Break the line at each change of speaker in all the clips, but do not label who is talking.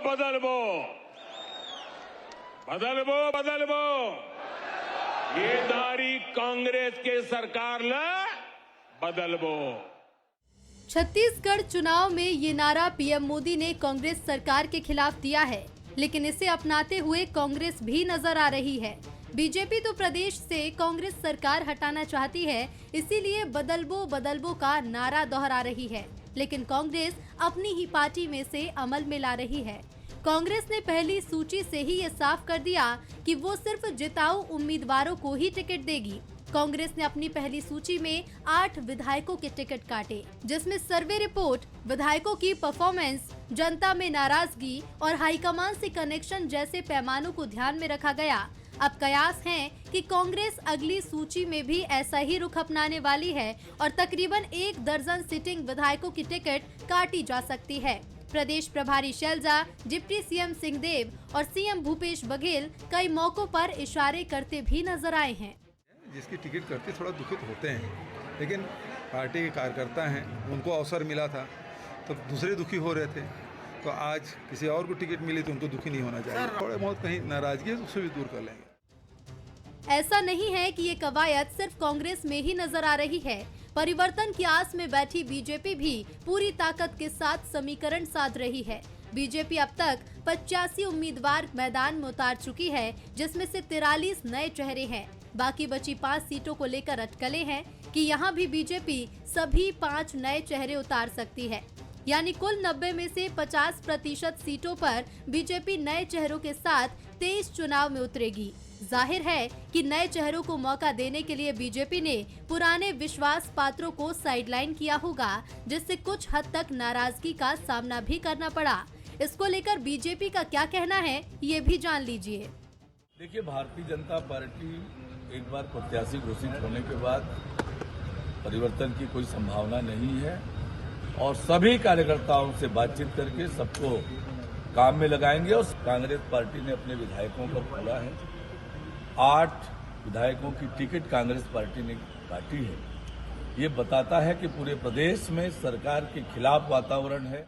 बदलबो बदलबो बदलबो ये दारी कांग्रेस के सरकार ला बदलबो।
छत्तीसगढ़ चुनाव में ये नारा पीएम मोदी ने कांग्रेस सरकार के खिलाफ दिया है, लेकिन इसे अपनाते हुए कांग्रेस भी नजर आ रही है। बीजेपी तो प्रदेश से कांग्रेस सरकार हटाना चाहती है, इसीलिए बदलबो बदलबो का नारा दोहरा रही है, लेकिन कांग्रेस अपनी ही पार्टी में से अमल में ला रही है। कांग्रेस ने पहली सूची से ही ये साफ कर दिया कि वो सिर्फ जिताऊ उम्मीदवारों को ही टिकट देगी। कांग्रेस ने अपनी पहली सूची में 8 विधायकों के टिकट काटे, जिसमें सर्वे रिपोर्ट, विधायकों की परफॉर्मेंस, जनता में नाराजगी और हाईकमान से कनेक्शन जैसे पैमानों को ध्यान में रखा गया। अब कयास है कि कांग्रेस अगली सूची में भी ऐसा ही रुख अपनाने वाली है और तकरीबन 1 दर्जन सिटिंग विधायकों की टिकट काटी जा सकती है। प्रदेश प्रभारी शैलजा, डिप्टी सीएम सिंहदेव और सीएम भूपेश बघेल कई मौकों पर इशारे करते भी नजर आए हैं।
जिसकी टिकट करके थोड़ा दुखित होते हैं, लेकिन पार्टी के कार्यकर्ता हैं, उनको अवसर मिला था तो दूसरे दुखी हो रहे थे, तो आज किसी और को टिकट मिली तो उनको दुखी नहीं होना चाहिए। थोड़े बहुत कहीं नाराजगी है तो उसे भी दूर कर लेंगे।
ऐसा नहीं है कि ये कवायद सिर्फ कांग्रेस में ही नजर आ रही है। परिवर्तन की आस में बैठी बीजेपी भी पूरी ताकत के साथ समीकरण साध रही है। बीजेपी अब तक 85 उम्मीदवार मैदान में उतार चुकी है, जिसमें से 43 नए चेहरे हैं। बाकी बची 5 सीटों को लेकर अटकलें हैं कि यहाँ भी बीजेपी सभी 5 नए चेहरे उतार सकती है, यानी कुल 90 में से 50% सीटों पर बीजेपी नए चेहरों के साथ 23 चुनाव में उतरेगी। जाहिर है कि नए चेहरों को मौका देने के लिए बीजेपी ने पुराने विश्वास पात्रों को साइडलाइन किया होगा, जिससे कुछ हद तक नाराजगी का सामना भी करना पड़ा। इसको लेकर बीजेपी का क्या कहना है, ये भी जान लीजिए।
देखिए, भारतीय जनता पार्टी एक बार प्रत्याशी घोषित होने के बाद परिवर्तन की कोई संभावना नहीं है और सभी कार्यकर्ताओं से बातचीत करके सबको काम में लगाएंगे। और कांग्रेस पार्टी ने अपने विधायकों को खोला है, 8 विधायकों की टिकट कांग्रेस पार्टी ने काटी है। ये बताता है कि पूरे प्रदेश में सरकार के खिलाफ वातावरण है।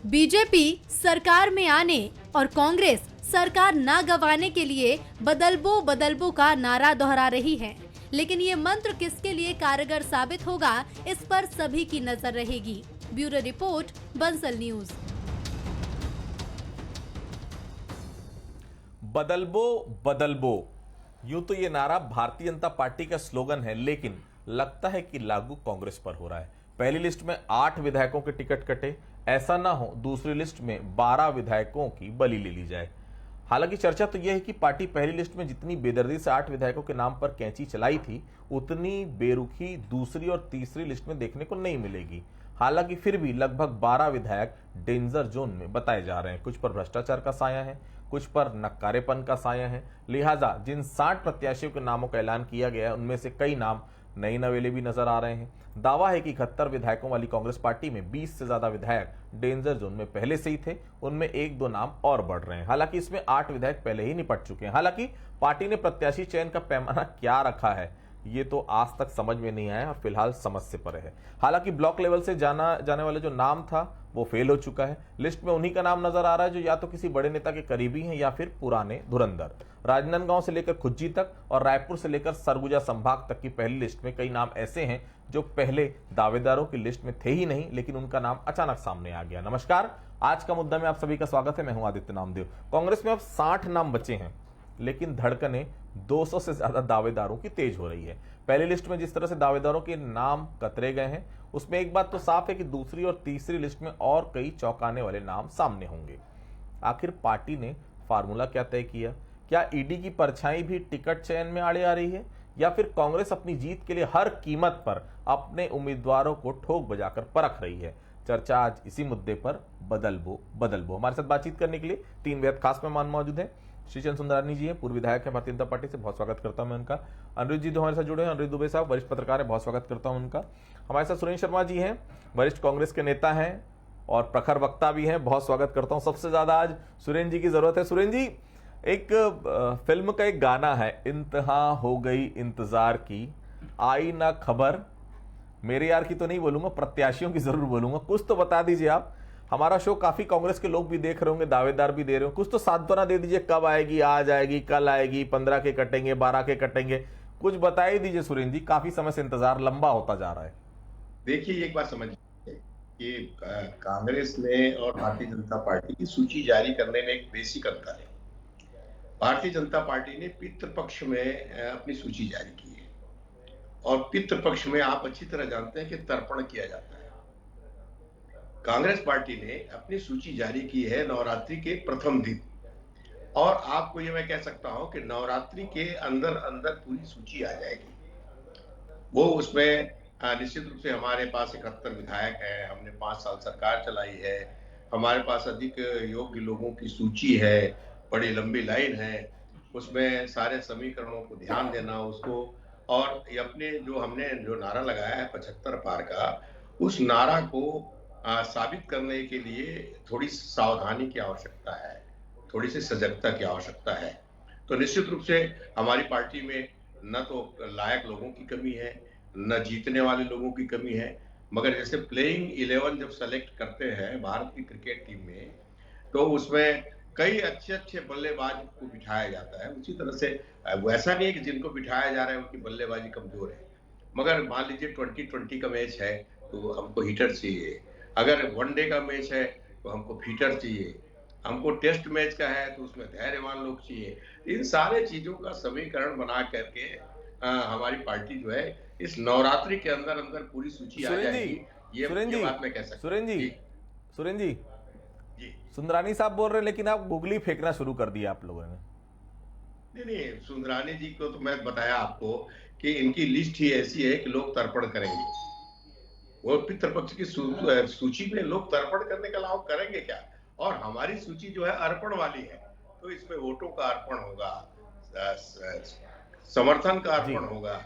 बीजेपी सरकार में आने और कांग्रेस सरकार ना गंवाने के लिए बदलबो बदलबो का नारा दोहरा रही है, लेकिन ये मंत्र किसके लिए कारगर साबित होगा, इस पर सभी की नजर रहेगी। Bureau report, Bansal news.
बदलबो बदलबो, यूं तो ये नारा भारतीय जनता पार्टी का स्लोगन है, लेकिन लगता है कि लागू कांग्रेस पर हो रहा है। पहली लिस्ट में 8 विधायकों के टिकट कटे, ऐसा ना हो दूसरी लिस्ट में 12 विधायकों की बलि ले ली जाए। हालांकि चर्चा तो यह है कि पार्टी पहली लिस्ट में जितनी बेदर्दी से 8 विधायकों के नाम पर कैंची चलाई थी, उतनी बेरुखी दूसरी और तीसरी लिस्ट में देखने को नहीं मिलेगी। हालांकि फिर भी लगभग 12 विधायक डेंजर जोन में बताए जा रहे हैं। कुछ पर भ्रष्टाचार का साया है, कुछ पर नक्कारेपन का साया है। लिहाजा जिन 60 प्रत्याशियों के नामों का ऐलान किया गया है, उनमें से कई नाम नई नवेले भी नजर आ रहे हैं। दावा है कि 71 विधायकों वाली कांग्रेस पार्टी में 20 से ज्यादा विधायक डेंजर जोन में पहले से ही थे, उनमें 1-2 नाम और बढ़ रहे हैं। हालांकि इसमें 8 विधायक पहले ही निपट चुके हैं। हालांकि पार्टी ने प्रत्याशी चयन का पैमाना क्या रखा है, ये तो आज तक समझ में नहीं आया और फिलहाल समझ से परे है। हालांकि ब्लॉक लेवल से जाना जाने वाले जो नाम था वो फेल हो चुका है। लिस्ट में उन्हीं का नाम नजर आ रहा है जो या तो किसी बड़े नेता के करीबी हैं या फिर पुराने धुरंधर। राजनांदगांव से लेकर खुज्जी तक और रायपुर से लेकर सरगुजा संभाग तक की पहली लिस्ट में कई नाम ऐसे हैं जो पहले दावेदारों की लिस्ट में थे ही नहीं, लेकिन उनका नाम अचानक सामने आ गया। नमस्कार, आज का मुद्दा में आप सभी का स्वागत है। मैं हूं आदित्य नामदेव। कांग्रेस में अब 60 नाम बचे हैं, लेकिन धड़कने 200 से ज्यादा दावेदारों की तेज हो रही है। पहली लिस्ट में जिस तरह से दावेदारों के नाम कतरे गए हैं, उसमें एक बात तो साफ है कि दूसरी और तीसरी लिस्ट में और कई चौंकाने वाले नाम सामने होंगे। आखिर पार्टी ने फार्मूला क्या तय किया? क्या ईडी की परछाई भी टिकट चयन में आड़े आ रही है, या फिर कांग्रेस अपनी जीत के लिए हर कीमत पर अपने उम्मीदवारों को ठोक बजाकर परख रही है? चर्चा आज इसी मुद्दे पर बदलबो बदलबो। हमारे साथ बातचीत करने के लिए 3 बेहद खास मेहमान मौजूद हैं। श्रीचंद सुंदरानी जी हैं, पूर्व विधायक हैं भारतीय जनता पार्टी से, बहुत स्वागत करता हूं मैं उनका। अनिरुद्ध जी तो हमारे साथ जुड़े हैं, अनिरुद्ध दुबे साहब वरिष्ठ पत्रकार हैं, बहुत स्वागत करता हूं उनका। हमारे साथ सुरेंद्र शर्मा जी हैं, वरिष्ठ कांग्रेस के नेता हैं और प्रखर वक्ता भी हैं, बहुत स्वागत करता हूं। सबसे ज्यादा आज सुरेंद्र जी की जरूरत है। सुरेंद्र जी, एक फिल्म का एक गाना है, इंतहा हो गई इंतजार की, आई ना खबर, मेरे यार की तो नहीं बोलूंगा, प्रत्याशियों की जरूर बोलूंगा, कुछ तो बता दीजिए आप। हमारा शो काफी कांग्रेस के लोग भी देख रहे होंगे, दावेदार भी दे रहे हो, कुछ तो सांत्वना दे दीजिए, कब आएगी, आज आएगी, कल आएगी, 15 के कटेंगे, 12 के कटेंगे, कुछ बता ही दीजिए सुरेंद्र जी, काफी समय से इंतजार लंबा होता जा रहा है।
देखिए, एक बात समझिए कि कांग्रेस ने और भारतीय जनता पार्टी की सूची जारी करने में एक बेसिक अंतर है। भारतीय जनता पार्टी ने पितृपक्ष में अपनी सूची जारी की है और पितृपक्ष में आप अच्छी तरह जानते हैं कि तर्पण किया जाता है। कांग्रेस पार्टी ने अपनी सूची जारी की है नवरात्रि के प्रथम दिन, और आपको ये मैं कह सकता हूं कि नवरात्रि के अंदर अंदर पूरी सूची आ जाएगी। वो उसमें निश्चित रूप से हमारे पास 71 विधायक हैं, हमने 5 साल सरकार चलाई है, हमारे पास अधिक योग्य लोगों की सूची है, बड़ी लंबी लाइन है, उसमें सारे समीकरणों को ध्यान देना उसको, और ये अपने हमने जो नारा लगाया है 75 पार का, उस नारा को साबित करने के लिए थोड़ी सावधानी की आवश्यकता है, थोड़ी सी सजगता की आवश्यकता है। तो निश्चित रूप से हमारी पार्टी में न तो लायक लोगों की कमी है, न जीतने वाले लोगों की कमी है, मगर जैसे प्लेइंग 11 जब सेलेक्ट करते हैं भारत की क्रिकेट टीम में, तो उसमें कई अच्छे बल्लेबाज को बिठाया जाता है। उसी तरह से वैसा नहीं है कि जिनको बिठाया जा रहा है उनकी बल्लेबाजी कमजोर है, मगर मान लीजिए 2020 का मैच है तो हमको हिटर चाहिए, अगर वनडे का मैच है तो हमको फीटर चाहिए, हमको टेस्ट मैच का है तो उसमें धैर्यवान लोग चाहिए। इन सारे चीजों का समीकरण बना करके हमारी पार्टी जो है इस नवरात्रि के अंदर अंदर पूरी सूची आ जाएगी। ये बात मैं कह सकता हूं।
सुरेंद्र जी सुंदरानी साहब बोल रहे हैं, लेकिन आप गुगली फेंकना शुरू कर दिया आप लोगों ने।
नहीं, सुंदरानी जी को तो मैं बताया आपको कि इनकी लिस्ट ही ऐसी है कि लोग तर्पण करेंगे। वो पितृपक्ष की सूची में लोग तर्पण करने का लाभ करेंगे क्या? और हमारी सूची जो है अर्पण वाली है, तो इसमें वोटों का अर्पण होगा, समर्थन का अर्पण होगा।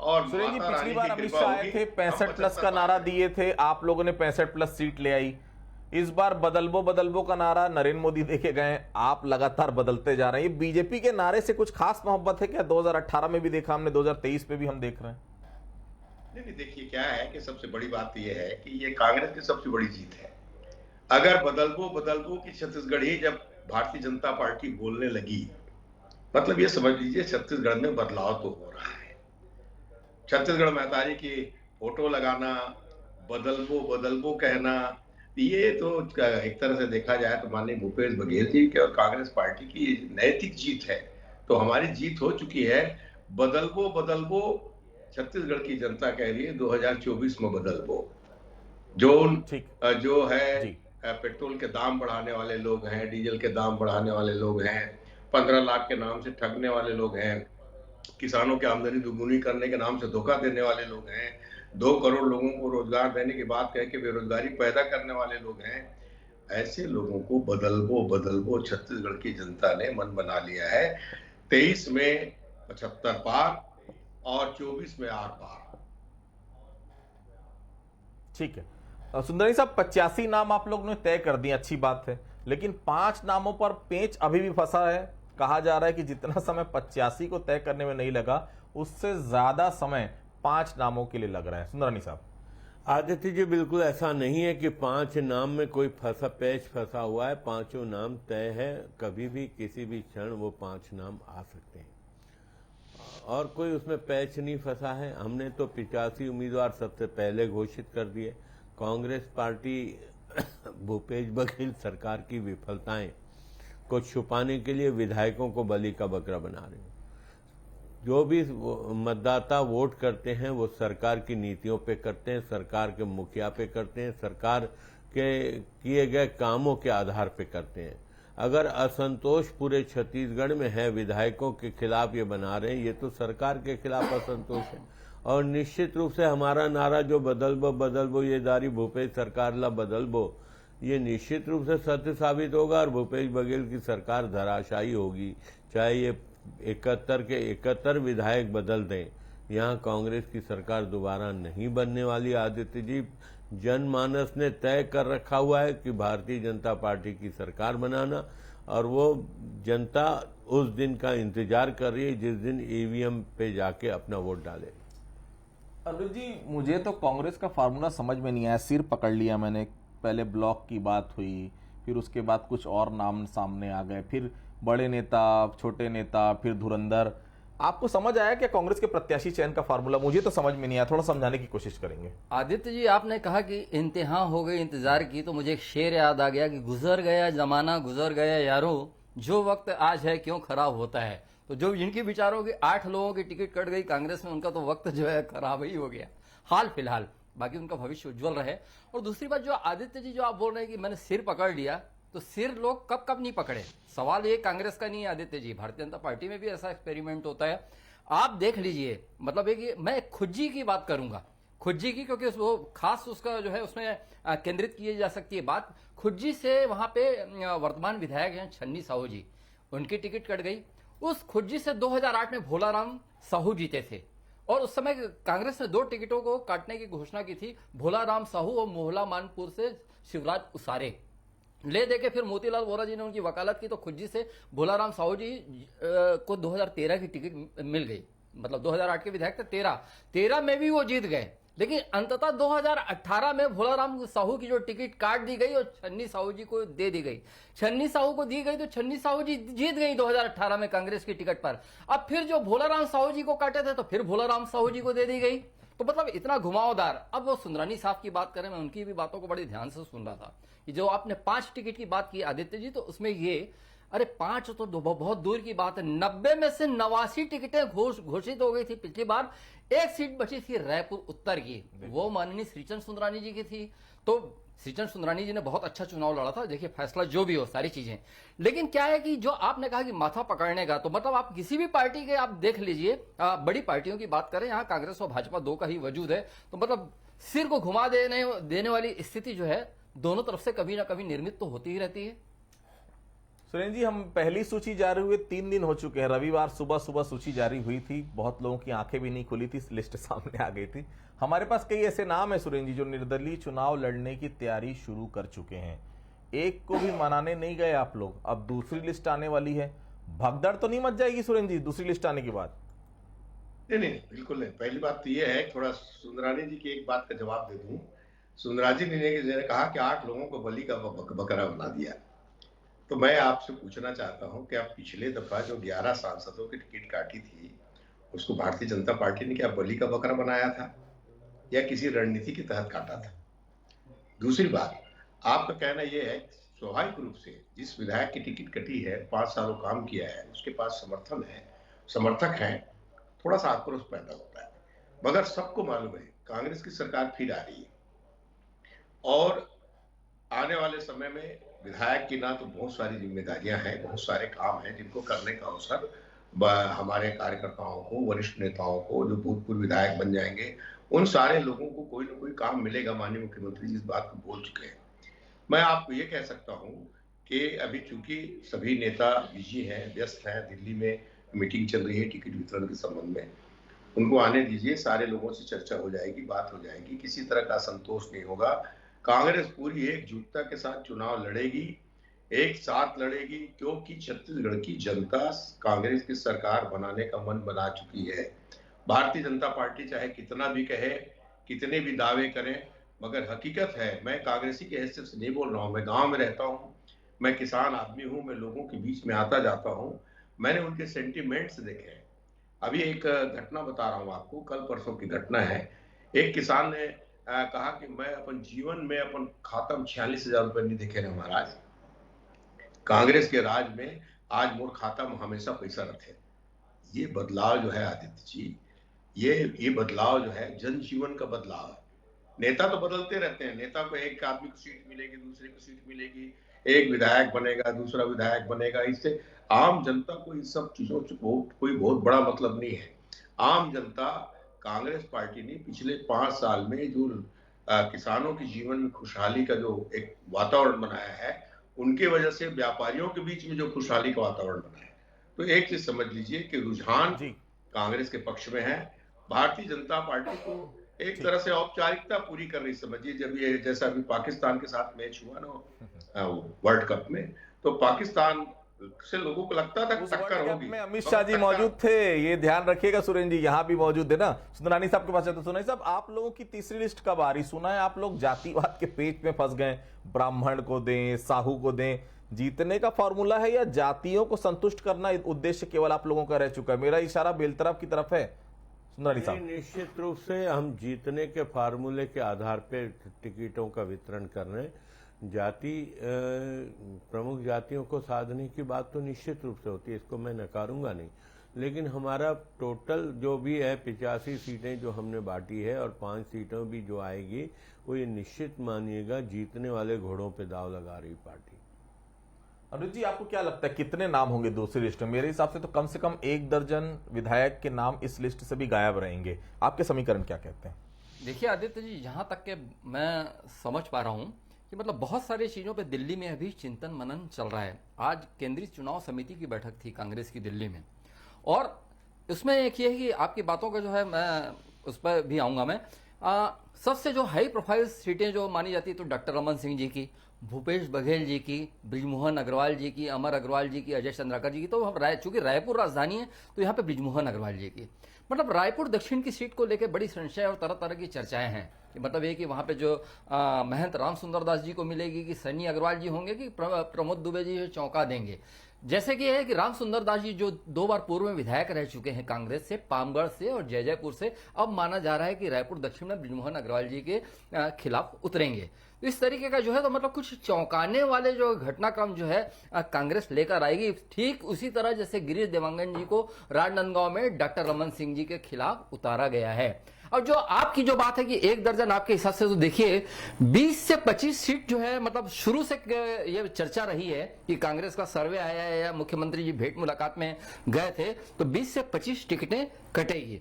और
सुरेंद्र जी, पिछली बार अमित शाह आए थे, 65+ का नारा दिए थे, आप लोगों ने 65+ सीट ले आई। इस बार बदलबो का नारा नरेंद्र मोदी देके गए, आप लगातार बदलते जा रहे हैं। ये बीजेपी के नारे से कुछ खास मोहब्बत है क्या? 2018 में भी देखा हमने, 2023 में भी हम देख रहे हैं।
नहीं, देखिए क्या है कि सबसे बड़ी बात यह है कि ये कांग्रेस की सबसे बड़ी जीत है। अगर बदलबो की छत्तीसगढ़ी जब भारतीय जनता पार्टी बोलने लगी, मतलब ये समझ लीजिए छत्तीसगढ़ में बदलाव तो हो रहा है। छत्तीसगढ़ महतारी की फोटो लगाना, बदलबो कहना, ये तो एक तरह से देखा जाए तो माननीय भूपेश बघेल जी के और कांग्रेस पार्टी की नैतिक जीत है। तो हमारी जीत हो चुकी है। बदलबो छत्तीसगढ़ की जनता कह रही है 2024 में बदलबो। जो है पेट्रोल के दाम बढ़ाने वाले लोग हैं, डीजल के दाम बढ़ाने वाले लोग हैं, 15 लाख के नाम से ठगने वाले लोग हैं, किसानों की आमदनी दुगुनी करने के नाम से धोखा देने वाले लोग हैं, 2 करोड़ लोगों को रोजगार देने की बात कह के बेरोजगारी पैदा करने वाले लोग हैं। ऐसे लोगों को बदलबो छत्तीसगढ़ की जनता ने मन बना लिया है। 23 में 75 पार और 24 में 8 पार।
ठीक है सुंदरी साहब, 85 नाम आप लोगों ने तय कर दिए, अच्छी बात है, लेकिन 5 नामों पर पेंच अभी भी फंसा है। कहा जा रहा है कि जितना समय 85 को तय करने में नहीं लगा, उससे ज्यादा समय 5 नामों के लिए लग रहा है। सुंदरानी साहब।
आदित्य जी, बिल्कुल ऐसा नहीं है कि 5 नाम में कोई पेच फंसा हुआ है। 5 नाम तय है, कभी भी किसी भी क्षण वो 5 नाम आ सकते हैं और कोई उसमें पैच नहीं फंसा है। हमने तो 85 उम्मीदवार सबसे पहले घोषित कर दिए। कांग्रेस पार्टी भूपेश बघेल सरकार की विफलताएं को छुपाने के लिए विधायकों को बलि का बकरा बना रही है। जो भी मतदाता वोट करते हैं वो सरकार की नीतियों पे करते हैं, सरकार के मुखिया पे करते हैं, सरकार के किए गए कामों के आधार पे करते हैं। अगर असंतोष पूरे छत्तीसगढ़ में है, विधायकों के खिलाफ ये बना रहे हैं, ये तो सरकार के खिलाफ असंतोष है। और निश्चित रूप से हमारा नारा जो बदलबो ये दारी भूपेश सरकार ला बदलबो, ये निश्चित रूप से सत्य साबित होगा और भूपेश बघेल की सरकार धराशायी होगी। चाहे ये 71 के 71 विधायक बदल दें, यहाँ कांग्रेस की सरकार दोबारा नहीं बनने वाली। आदित्य जी, जनमानस ने तय कर रखा हुआ है कि भारतीय जनता पार्टी की सरकार बनाना, और वो जनता उस दिन का इंतजार कर रही है जिस दिन ईवीएम पे जाके अपना वोट डाले।
अरुण जी, मुझे तो कांग्रेस का फार्मूला समझ में नहीं आया, सिर पकड़ लिया मैंने। पहले ब्लॉक की बात हुई, फिर उसके बाद कुछ और नाम सामने आ गए, फिर बड़े नेता, छोटे नेता, फिर धुरंधर। आपको समझ आया क्या कांग्रेस के प्रत्याशी चयन का फार्मूला? मुझे तो समझ में नहीं आया, थोड़ा समझाने की कोशिश करेंगे।
आदित्य जी, आपने कहा कि इंतहा हो गई इंतजार की, तो मुझे एक शेर याद आ गया कि गुजर गया जमाना, गुजर गया यारों, जो वक्त आज है क्यों खराब होता है। तो जो जिनके विचारों की 8 लोगों की टिकट कट गई कांग्रेस में, उनका तो वक्त जो है खराब ही हो गया हाल फिलहाल। बाकी उनका भविष्य उज्जवल रहे। और दूसरी बात, जो आदित्य जी जो आप बोल रहे हैं कि मैंने सिर पकड़ लिया, तो सिर लोग कब कब नहीं पकड़े। सवाल ये कांग्रेस का नहीं है आदित्य जी, भारतीय जनता पार्टी में भी ऐसा एक्सपेरिमेंट होता है। आप देख लीजिए, मतलब एक मैं खुज्जी की बात करूंगा, खुज्जी की, क्योंकि वो खास उसका जो है उसमें केंद्रित की जा सकती है बात। खुज्जी से वहां पे वर्तमान विधायक हैं छन्नी साहू जी, उनकी टिकट कट गई। उस खुज्जी से 2008 में भोलाराम साहू जीते थे, और उस समय कांग्रेस ने 2 टिकटों को काटने की घोषणा की थी, भोलाराम साहू और मोहला मानपुर से शिवराज उसारे। ले देके फिर मोतीलाल वोरा जी ने उनकी वकालत की, तो खुज्जी से भोलाराम साहू जी को 2013 की टिकट मिल गई। मतलब 2008 के विधायक थे, 13 में भी वो जीत गए। लेकिन अंततः 2018 में भोलाराम साहू की जो टिकट काट दी गई और छन्नी साहू जी को दे दी गई। छन्नी साहू को दी गई तो छन्नी साहू जी जीत गई 2018 में कांग्रेस की टिकट पर। अब फिर जो भोलाराम साहू जी को काटे थे, तो फिर भोलाराम साहू जी को दे दी गई। तो मतलब इतना घुमावदार। अब वो सुंदरानी साहब की बात करें, मैं उनकी भी बातों को बड़ी ध्यान से सुन रहा था। कि जो आपने 5 टिकट की बात की आदित्य जी, तो उसमें ये, अरे 5 तो बहुत दूर की बात है। 90 में से 89 टिकटें घोषित हो गई थी पिछली बार। 1 सीट बची थी रायपुर उत्तर की, वो माननीय श्रीचंद सुंदरानी जी की थी। तो श्रीचंद सुंदरानी जी ने बहुत अच्छा चुनाव लड़ा था। देखिए, फैसला जो भी हो, सारी चीजें। लेकिन क्या है कि जो आपने कहा कि माथा पकड़ने का, तो मतलब आप किसी भी पार्टी के आप देख लीजिए, बड़ी पार्टियों की बात करें, यहाँ कांग्रेस और भाजपा 2 का ही वजूद है। तो मतलब सिर को घुमा देने वाली स्थिति जो है दोनों तरफ से कभी ना कभी निर्मित तो होती ही रहती है।
सुरेंद्र जी, हम पहली सूची जारी हुए 3 दिन हो चुके हैं। रविवार सुबह सूची जारी हुई थी, बहुत लोगों की आंखें भी नहीं खुली थी, लिस्ट सामने आ गई थी। हमारे पास कई ऐसे नाम है सुरेंद्र जी जो निर्दलीय चुनाव लड़ने की तैयारी शुरू कर चुके हैं। एक को भी मनाने नहीं गए आप लोग। अब दूसरी लिस्ट आने वाली है, भगदड़ तो नहीं मच जाएगी सुरेंद्र जी दूसरी लिस्ट आने के बाद?
नहीं, बिल्कुल नहीं। पहली बात तो ये है, थोड़ा सुंदरानी जी की एक बात का जवाब दे दूं। सुंदरानी जी ने कहा कि 8 लोगों को बलि का बकरा बना दिया। तो मैं आपसे पूछना चाहता हूं कि आप पिछले दफा जो 11 सांसदों की टिकट काटी थी, उसको भारतीय जनता पार्टी ने क्या बलि का बकरा बनाया था या किसी रणनीति के तहत काटा था? दूसरी बात, आपका कहना यह है स्वाभाविक रूप से जिस विधायक की टिकट कटी है, 5 सालों काम किया है, उसके पास समर्थक है, थोड़ा सा आक्रोश पैदा होता है। मगर सबको मालूम है कांग्रेस की सरकार फिर आ रही है, और आने वाले समय में विधायक की ना तो बहुत सारी जिम्मेदारियां हैं, बहुत सारे काम हैं जिनको करने का अवसर हमारे कार्यकर्ताओं को, वरिष्ठ नेताओं को, जो भूतपूर्व विधायक बन जाएंगे, उन सारे लोगों को कोई ना कोई काम मिलेगा। माननीय मुख्यमंत्री जी इस बात को बोल चुके हैं। मैं आपको ये कह सकता हूं कि अभी चूंकि सभी नेता बिजी हैं, व्यस्त हैं, दिल्ली में मीटिंग चल रही है टिकट वितरण के संबंध में, उनको आने दीजिए, सारे लोगों से चर्चा हो जाएगी, बात हो जाएगी, किसी तरह का असंतोष नहीं होगा। कांग्रेस पूरी एकजुटता के साथ चुनाव लड़ेगी, एक साथ लड़ेगी, क्योंकि छत्तीसगढ़ की जनता कांग्रेस की सरकार बनाने का मन बना चुकी है। भारतीय जनता पार्टी चाहे कितना भी कहे, कितने भी दावे करें, मगर हकीकत है, मैं कांग्रेसी की हैसियत से नहीं बोल रहा हूं, मैं गांव में रहता हूं, मैं किसान आदमी हूं, मैं लोगों के बीच में आता जाता हूं, मैंने उनके सेंटिमेंट्स देखे हैं। अभी एक घटना बता रहा हूं आपको, कल परसों की घटना है। एक किसान ने कहा कि मैं अपन जीवन में अपन खाता में 46,000 रुपए नहीं देखे रहे महाराज। कांग्रेस के राज में आज मोर खाता में हमेशा पैसा रखे। ये बदलाव जो है आदित्य जी, ये बदलाव जो है जनजीवन का बदलाव है। नेता तो बदलते रहते हैं, नेता को एक आदमी को सीट मिलेगी, दूसरे को सीट मिलेगी, एक विधायक बनेगा, दूसरा विधायक बनेगा। इससे आम जनता को इन सब चीजों से कोई बहुत बड़ा मतलब नहीं है। आम जनता, कांग्रेस पार्टी ने पिछले 5 साल में जो किसानों के जीवन में खुशहाली का जो एक वातावरण बनाया है, उनके वजह से व्यापारियों के बीच में जो खुशहाली का वातावरण बना है। तो एक चीज समझ लीजिए कि रुझान कांग्रेस के पक्ष में है। भारतीय जनता पार्टी को एक तरह से औपचारिकता पूरी कर रही समझिए। जब ये जैसा अभी पाकिस्तान के साथ मैच हुआ ना वर्ल्ड कप में, तो पाकिस्तान से लोगों को लगता था
उस वर्ल्ड
टक्कर
कप
होगी।
में अमित
तो
शाह जी
टक्कर-
मौजूद थे, ये ध्यान रखिएगा सुरेंद्र जी, यहाँ भी मौजूद है ना। सुंदरानी साहब के पास है तो सुनाई साहब, आप लोगों की तीसरी लिस्ट कब आ रही? सुना है आप लोग जातिवाद के पेच में फंस गए, ब्राह्मण को दें, साहू को दें, जीतने का फॉर्मूला है या जातियों को संतुष्ट करना उद्देश्य केवल आप लोगों का रह चुका है? मेरा इशारा बेलतरफ की तरफ है सुंदरानी साहब।
निश्चित रूप से हम जीतने के फार्मूले के आधार पर टिकटों का वितरण कर रहे हैं। जाति प्रमुख जातियों को साधने की बात तो निश्चित रूप से होती है, इसको मैं नकारूंगा नहीं, लेकिन हमारा टोटल जो भी है 85 सीटें जो हमने बांटी है और 5 सीटों भी जो आएगी, वो ये निश्चित मानिएगा जीतने वाले घोड़ों पे दाव लगा रही पार्टी।
अनुज जी, आपको क्या लगता है कितने नाम होंगे दूसरी लिस्ट में? मेरे हिसाब से तो कम से कम 1 दर्जन विधायक के नाम इस लिस्ट से भी गायब रहेंगे। आपके समीकरण क्या कहते हैं?
देखिए आदित्य जी, जहां तक के मैं समझ पा रहा हूं कि मतलब बहुत सारी चीजों पे दिल्ली में अभी चिंतन मनन चल रहा है। आज केंद्रीय चुनाव समिति की बैठक थी कांग्रेस की दिल्ली में, और उसमें एक ये है कि आपकी बातों का जो है मैं उस पर भी आऊंगा मैं। सबसे जो हाई प्रोफाइल सीटें जो मानी जाती है तो डॉक्टर रमन सिंह जी की, भूपेश बघेल जी की, ब्रिजमोहन अग्रवाल जी की, अमर अग्रवाल जी की, अजय चंद्राकर जी की, तो हम चूंकि रायपुर राजधानी है तो यहाँ पे ब्रिजमोहन अग्रवाल जी की। मतलब रायपुर दक्षिण की सीट को लेकर बड़ी संशय और तरह तरह की चर्चाएं हैं कि मतलब ये कि वहां पे जो महंत राम सुंदर दास जी को मिलेगी, कि सन्नी अग्रवाल जी होंगे, कि प्रमोद दुबे जी चौंका देंगे। जैसे कि है कि राम सुंदर दास जी जो 2 बार पूर्व में विधायक रह चुके हैं कांग्रेस से, पामगढ़ से और जयजयपुर से, अब माना जा रहा है कि रायपुर दक्षिण में ब्रिजमोहन अग्रवाल जी के खिलाफ उतरेंगे। तो इस तरीके का जो है तो मतलब कुछ चौंकाने वाले जो घटनाक्रम जो है कांग्रेस लेकर आएगी, ठीक उसी तरह जैसे गिरीश देवांगन जी को राजनांदगांव में डॉक्टर रमन सिंह जी के खिलाफ उतारा गया है। और जो आपकी जो बात है कि 1 दर्जन, आपके हिसाब से तो देखिए 20 से 25 सीट जो है, मतलब शुरू से ये चर्चा रही है कि कांग्रेस का सर्वे आया है या मुख्यमंत्री जी भेंट मुलाकात में गए थे तो 20 से 25 टिकटें कटेगी।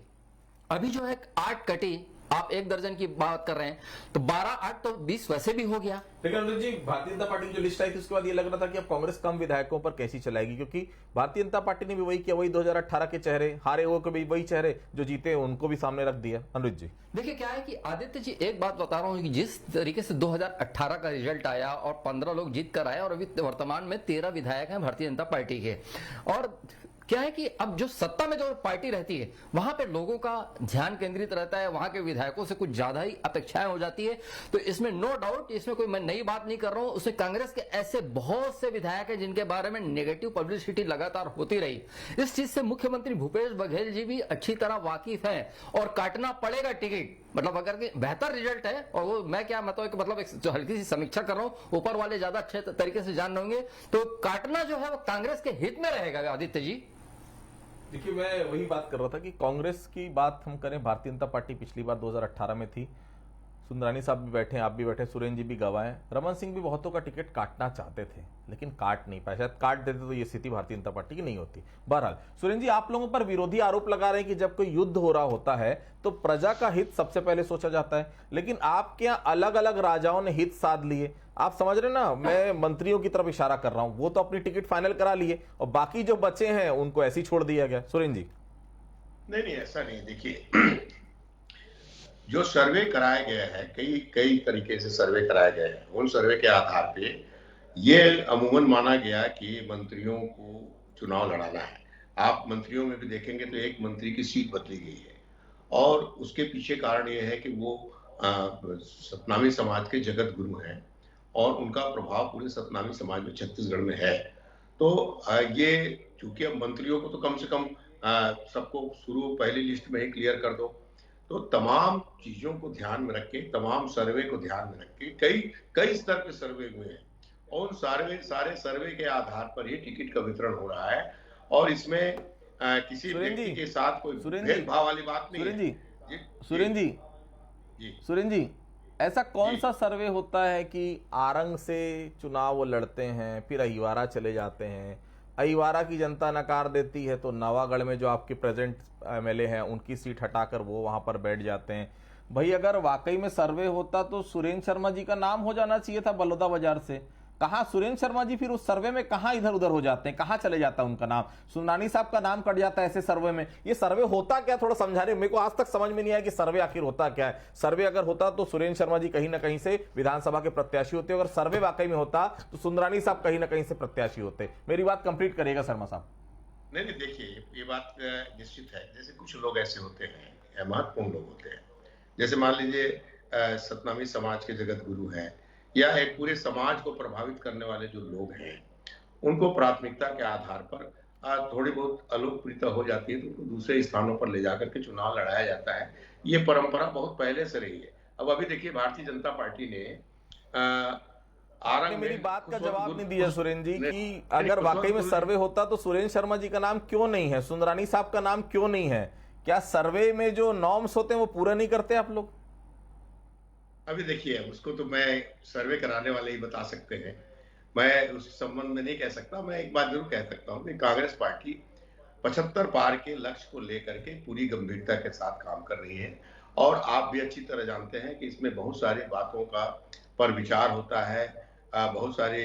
अभी जो है 8 कटी, आप 1 दर्जन की बात कर रहे हैं तो 12-8 तो 20 वैसे भी हो गया।
लेकिन अनुज जी, भारतीय जनता पार्टी की जो लिस्ट आई थी उसके बाद ये लग रहा था कि अब कांग्रेस कम विधायकों पर कैसी चलाएगी, क्योंकि भारतीय जनता पार्टी ने भी वही किया, वही 2018 के चेहरे, हारे हुए को भी वही चेहरे, जो जीते उनको भी सामने रख दिया। अनुज जी
देखिए क्या है कि आदित्य जी, एक बात बता रहा हूं कि जिस तरीके से 2018 का रिजल्ट आया और 15 लोग जीत कर आए और अभी वर्तमान में 13 विधायक हैं भारतीय जनता पार्टी के, और क्या है कि अब जो सत्ता में जो पार्टी रहती है वहां पे लोगों का ध्यान केंद्रित रहता है, वहां के विधायकों से कुछ ज्यादा ही अपेक्षाएं हो जाती है। तो इसमें नो डाउट, इसमें कोई मैं नई बात नहीं कर रहा हूं, उसमें कांग्रेस के ऐसे बहुत से विधायक हैं जिनके बारे में नेगेटिव पब्लिसिटी लगातार होती रही। इस चीज से मुख्यमंत्री भूपेश बघेल जी भी अच्छी तरह वाकिफ है और काटना पड़ेगा टिकट। मतलब अगर बेहतर रिजल्ट है, और वो मैं क्या मतलब मतलब जो हल्की सी समीक्षा कर रहा हूं, ऊपर वाले ज्यादा अच्छे तरीके से जान होंगे, तो काटना जो है वो कांग्रेस के हित में रहेगा। आदित्य जी
देखिए, मैं वही बात कर रहा था कि कांग्रेस की बात हम करें, भारतीय जनता पार्टी पिछली बार 2018 में थी, सुंदरानी साहब भी बैठे, आप भी बैठे, सुरेंद्र जी भी गवाए, रमन सिंह भी बहुतों का टिकट काटना चाहते थे लेकिन काट नहीं पाए। शायद काट देते तो ये स्थिति भारतीय जनता पार्टी की नहीं होती। बहरहाल सुरेंद्र जी, आप लोगों पर विरोधी आरोप लगा रहे हैं कि जब कोई युद्ध हो रहा होता है तो प्रजा का हित सबसे पहले सोचा जाता है, लेकिन आपके यहाँ अलग अलग राजाओं ने हित साध लिए। आप समझ रहे ना, मैं मंत्रियों की तरफ इशारा कर रहा हूं, वो तो अपनी टिकट फाइनल करा लिए और बाकी जो बचे हैं उनको ऐसे ही छोड़ दिया गया। सुरेंद्र जी
नहीं, ऐसा नहीं। देखिए, जो सर्वे कराया गया है, कई तरीके से सर्वे कराया गया है, उन सर्वे के आधार पे ये अमूमन माना गया कि मंत्रियों को चुनाव लड़ाना है। आप मंत्रियों में भी देखेंगे तो एक मंत्री की सीट बदली गई है, और उसके पीछे कारण ये है कि वो सतनामी समाज के जगत गुरु हैं और उनका प्रभाव पूरे सतनामी समाज में छत्तीसगढ़ में है। तो ये चूंकि अब मंत्रियों को तो कम से कम सबको शुरू पहली लिस्ट में ही क्लियर कर दो, तो तमाम चीजों को ध्यान में रख के, तमाम सर्वे को ध्यान में रख के कई स्तर पे सर्वे हुए हैं, और सारे सर्वे के आधार पर ही टिकट का वितरण हो रहा है, और इसमें किसी व्यक्ति के साथ कोई भेदभाव वाली बात नहीं है।
सुरेंद्र जी, ऐसा कौन सा सर्वे होता है कि आरंग से चुनाव वो लड़ते हैं, फिर अहिवारा चले जाते हैं, अहिवारा की जनता नकार देती है तो नवागढ़ में जो आपके प्रेजेंट एमएलए हैं उनकी सीट हटाकर वो वहां पर बैठ जाते हैं। भाई, अगर वाकई में सर्वे होता तो सुरेंद्र शर्मा जी का नाम हो जाना चाहिए था बलौदा बाजार से। कहाँ सुरेंद्र शर्मा जी फिर उस सर्वे में कहाँ इधर उधर हो जाते हैं, कहाँ चले जाता है उनका नाम, सुंदरानी साहब का नाम कट जाता है ऐसे सर्वे में। ये सर्वे होता क्या, थोड़ा समझा रहे, मेरे को आज तक समझ में नहीं आया कि सर्वे आखिर होता क्या है। सर्वे अगर होता तो सुरेंद्र शर्मा जी कहीं ना कहीं से विधानसभा के प्रत्याशी होते, अगर सर्वे वाकई में होता तो सुंदरानी साहब कहीं ना कहीं से प्रत्याशी होते। मेरी बात कंप्लीट करिएगा शर्मा साहब।
नहीं, देखिए ये बात निश्चित है, जैसे कुछ लोग ऐसे होते हैं, महत्वपूर्ण लोग होते हैं, जैसे मान लीजिए सतनामी समाज के जगत गुरु हैं, या एक पूरे समाज को प्रभावित करने वाले जो लोग हैं, उनको प्राथमिकता के आधार पर थोड़ी बहुत अलोकप्रियता हो जाती है तो उनको दूसरे स्थानों पर ले जाकर के चुनाव लड़ाया जाता है। ये परंपरा बहुत पहले से रही है। अब अभी देखिए भारतीय जनता पार्टी ने
आपने मेरी बात का जवाब नहीं दिया सुरेंद्र जी कि अगर वाकई में सर्वे होता तो सुरेंद्र शर्मा जी का नाम क्यों नहीं है, सुंदरानी साहब का नाम क्यों नहीं है? क्या सर्वे में जो नॉर्म्स होते हैं वो पूरा नहीं करते आप लोग?
अभी देखिए उसको तो मैं सर्वे कराने वाले ही बता सकते हैं, मैं उस संबंध में नहीं कह सकता। मैं एक बात जरूर कह सकता हूँ कि कांग्रेस पार्टी 75 पार के लक्ष्य को लेकर के पूरी गंभीरता के साथ काम कर रही है, और आप भी अच्छी तरह जानते हैं कि इसमें बहुत सारी बातों का पर विचार होता है, बहुत सारे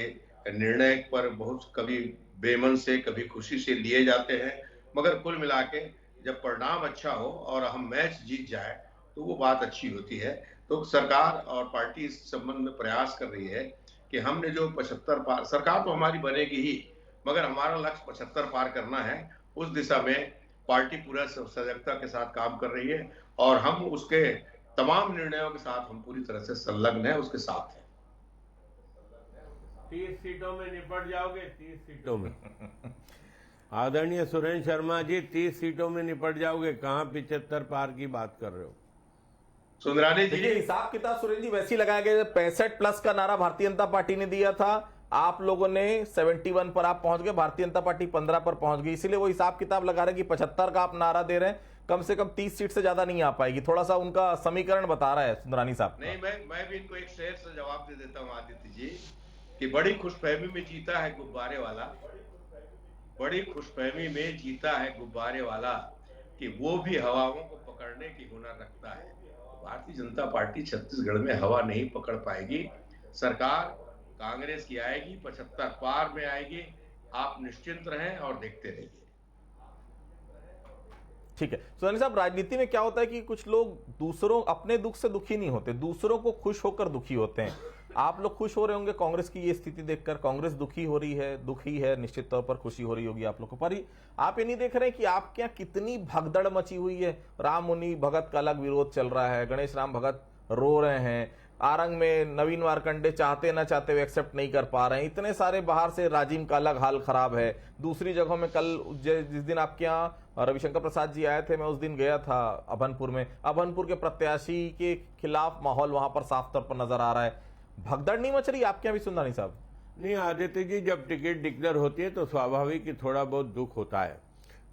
निर्णय पर बहुत कभी बेमन से कभी खुशी से लिए जाते हैं, मगर कुल मिला के जब परिणाम अच्छा हो और हम मैच जीत जाए तो वो बात अच्छी होती है। तो सरकार और पार्टी इस संबंध में प्रयास कर रही है कि हमने जो 75 पार, सरकार तो हमारी बनेगी ही, मगर हमारा लक्ष्य 75 पार करना है, उस दिशा में पार्टी पूरा सजगता के साथ काम कर रही है, और हम उसके तमाम निर्णयों के साथ हम पूरी तरह से संलग्न हैं, उसके साथ हैं।
30 सीटों में निपट जाओगे? 30 सीटों में आदरणीय सुरेंद्र शर्मा जी 30 सीटों में निपट जाओगे? कहां 75 पार की बात कर रहे हो?
सुंदरानी जी
हिसाब किताब सुरेंद्र जी वैसे ही लगाया गया, 65 प्लस का नारा भारतीय जनता पार्टी ने दिया था, आप लोगों ने 71 पर आप पहुंच गए, भारतीय जनता पार्टी 15 पर पहुंच गई, इसीलिए वो हिसाब किताब लगा रहे हैं कि 75 का आप नारा दे रहे हैं, कम से कम 30 सीट से ज्यादा नहीं आ पाएगी। थोड़ा सा उनका समीकरण बता रहा है सुंदरानी साहब।
नहीं, मैं भी इनको एक शेर से जवाब दे देता हूँ आदित्य जी, कि बड़ी खुशफहमी में जीता है गुब्बारे वाला, बड़ी खुशफहमी में जीता है गुब्बारे वाला, कि वो भी हवाओं को पकड़ने की हुनर रखता है। भारतीय जनता पार्टी छत्तीसगढ़ में हवा नहीं पकड़ पाएगी, सरकार कांग्रेस की आएगी, 75 पार में आएगी, आप निश्चिंत रहें और देखते रहिए।
ठीक है सुरेंद्र साहब, राजनीति में क्या होता है कि कुछ लोग दूसरों अपने दुख से दुखी नहीं होते, दूसरों को खुश होकर दुखी होते हैं। आप लोग खुश हो रहे होंगे कांग्रेस की ये स्थिति देखकर, कांग्रेस दुखी हो रही है, दुखी है, निश्चित तौर पर खुशी हो रही होगी आप लोग को, पर आप ये नहीं देख रहे कि आपके यहाँ कितनी भगदड़ मची हुई है। राम मुनि भगत का अलग विरोध चल रहा है, गणेश राम भगत रो रहे हैं, आरंग में नवीन मार्कंडे चाहते ना चाहते हुए एक्सेप्ट नहीं कर पा रहे हैं, इतने सारे बाहर से राजिम का अलग हाल खराब है। दूसरी जगहों में कल जिस दिन आपके यहाँ रविशंकर प्रसाद जी आए थे, मैं उस दिन गया था अभनपुर में, अभनपुर के प्रत्याशी के खिलाफ माहौल वहां पर साफ तौर पर नजर आ रहा है। भगदड़ नहीं मच रही आपके यहाँ भी सुंदरानी साहब?
नहीं आदित्य जी, जब टिकट डिक्लेयर होती है तो स्वाभाविक कि थोड़ा बहुत दुख होता है,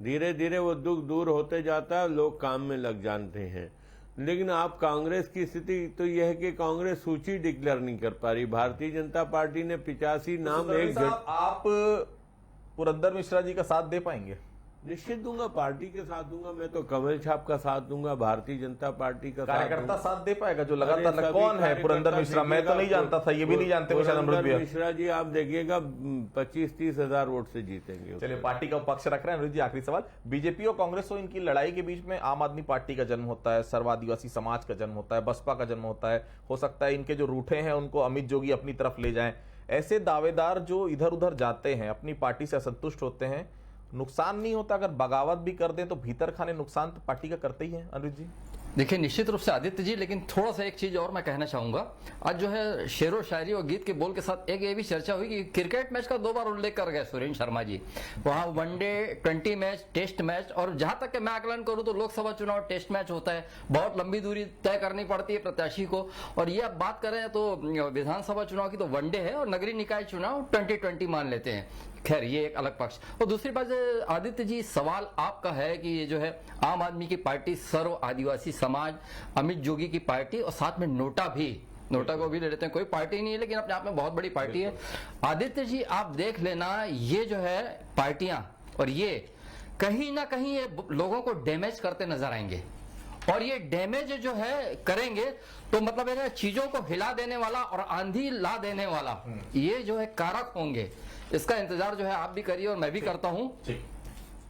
धीरे धीरे वो दुख दूर होते जाता है, लोग काम में लग जाते हैं। लेकिन आप कांग्रेस की स्थिति तो यह है कि कांग्रेस सूची डिक्लेयर नहीं कर पा रही। भारतीय जनता पार्टी ने 85 नाम
आप पुरंदर मिश्रा जी का साथ दे पाएंगे?
निश्चित दूंगा, पार्टी के साथ दूंगा, मैं तो कमल छाप का साथ दूंगा, भारतीय जनता पार्टी का
कार्यकर्ता साथ दे पाएगा जो लगातार? कौन है पुरंदर मिश्रा? मैं तो नहीं जानता था, ये भी नहीं जानते
पुरंदर मिश्रा जी। आप देखिएगा 25-30 हजार वोट से जीतेंगे।
चलिए पार्टी का पक्ष रख रहे हैं। अनुज जी आखिरी सवाल, बीजेपी और कांग्रेस हो, इनकी लड़ाई के बीच में आम आदमी पार्टी का जन्म होता है, सर्व आदिवासी समाज का जन्म होता है, बसपा का जन्म होता है, हो सकता है इनके जो रूठे हैं उनको अमित जोगी अपनी तरफ ले जाएं। ऐसे दावेदार जो इधर उधर जाते हैं, अपनी पार्टी से असंतुष्ट होते हैं, नुकसान नहीं होता अगर बगावत भी कर दें तो भीतर खाने नुकसान तो पार्टी का करते ही है? अनुज जी
देखिए निश्चित रूप से आदित्य जी, लेकिन थोड़ा सा एक चीज और मैं कहना चाहूंगा। आज जो है शेरो शायरी और गीत के बोल के साथ एक ये भी चर्चा हुई कि क्रिकेट मैच का 2 बार उल्लेख कर गए सुरेंद्र शर्मा जी। वहां वनडे, 20 मैच, टेस्ट मैच, और जहां तक कि मैं आकलन करूं तो लोकसभा चुनाव टेस्ट मैच होता है, बहुत लंबी दूरी तय करनी पड़ती है प्रत्याशी को। और ये अब बात करें तो विधानसभा चुनाव की तो वनडे है, और नगरीय निकाय चुनाव 2020 मान लेते हैं। खैर ये एक अलग पक्ष। और दूसरी बात आदित्य जी, सवाल आपका है कि ये जो है आम आदमी की पार्टी, सर्व आदिवासी समाज, अमित जोगी की पार्टी, और साथ में नोटा भी, नोटा को भी ले लेते हैं, कोई पार्टी नहीं है लेकिन अपने आप में बहुत बड़ी पार्टी है। आदित्य जी आप देख लेना, ये जो है पार्टियां और ये कहीं ना कहीं ये लोगों को डैमेज करते नजर आएंगे। और ये डैमेज जो है करेंगे तो मतलब है चीजों को हिला देने वाला और आंधी ला देने वाला ये जो है कारक होंगे। इसका इंतजार जो है आप भी करिए और मैं भी करता हूं।
ठीक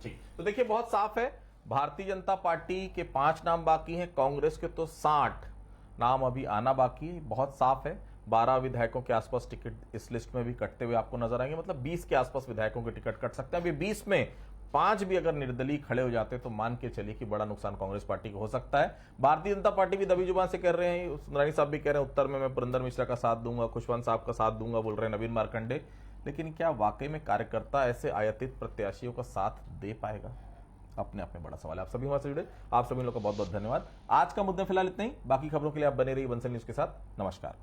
ठीक, तो देखिए बहुत साफ है, भारतीय जनता पार्टी के 5 नाम बाकी हैं, कांग्रेस के तो 60 नाम अभी आना बाकी है। बहुत साफ है, 12 विधायकों के आसपास टिकट इस लिस्ट में भी कटते हुए आपको नजर आएंगे, मतलब 20 के आसपास विधायकों के टिकट कट सकते हैं। अभी 20 में 5 भी अगर निर्दलीय खड़े हो जाते तो मान के चलिए कि बड़ा नुकसान कांग्रेस पार्टी को हो सकता है। भारतीय जनता पार्टी भी दबी जुबान से कह रहे हैं, सुंदरानी साहब भी कह रहे हैं उत्तर में मैं पुरंदर मिश्रा का साथ दूंगा, खुशवंत साहब का साथ दूंगा बोल रहे हैं नवीन मार्कंडे। लेकिन क्या वाकई में कार्यकर्ता ऐसे आयातित प्रत्याशियों का साथ दे पाएगा? अपने आप में बड़ा सवाल है। आप सभी हमारे से जुड़े, आप सभी लोगों का बहुत बहुत धन्यवाद। आज का मुद्दा फिलहाल इतना ही, बाकी खबरों के लिए आप बने रहिए बंसल न्यूज के साथ। नमस्कार।